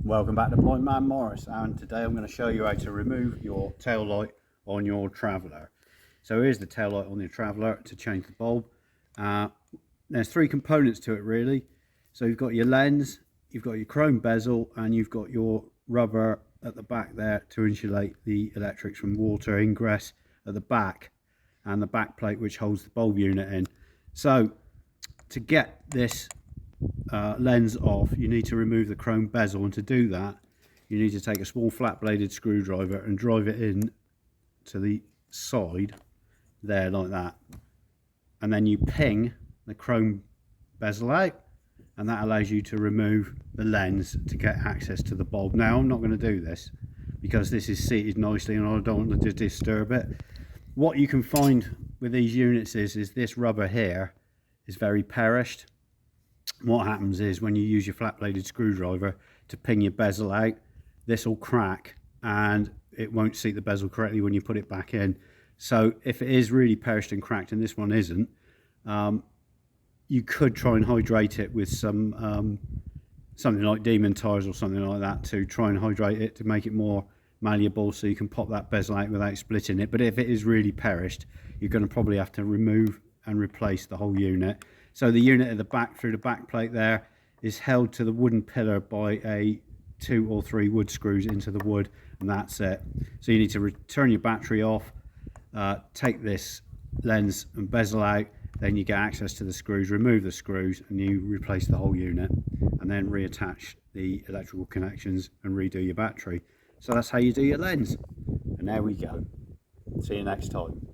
Welcome back to Blind Man Morris, and today I'm going to show you how to remove your tail light on your Traveller. So here's the tail light on your Traveller to change the bulb. There's three components to it really. So you've got your lens, you've got your chrome bezel, and you've got your rubber at the back there to insulate the electrics from water ingress at the back, and the back plate which holds the bulb unit in. So to get this lens off, you need to remove the chrome bezel, and to do that you need to take a small flat bladed screwdriver and drive it in to the side there like that, and then you ping the chrome bezel out, and that allows you to remove the lens to get access to the bulb. Now I'm not going to do this because this is seated nicely and I don't want to disturb it. What you can find with these units is this rubber here is very perished. What happens is when you use your flat bladed screwdriver to ping your bezel out, this will crack and it won't seat the bezel correctly when you put it back in. So if it is really perished and cracked, and this one isn't, you could try and hydrate it with some something like Demon tires or something like that to try and hydrate it to make it more malleable, so you can pop that bezel out without splitting it. But if it is really perished, you're going to probably have to remove and replace the whole unit. So the unit at the back, through the back plate there, is held to the wooden pillar by 2 or 3 wood screws into the wood, and that's it. So you need to turn your battery off, take this lens and bezel out, then you get access to the screws, remove the screws, and you replace the whole unit, and then reattach the electrical connections and redo your battery. So that's how you do your lens. And there we go. See you next time.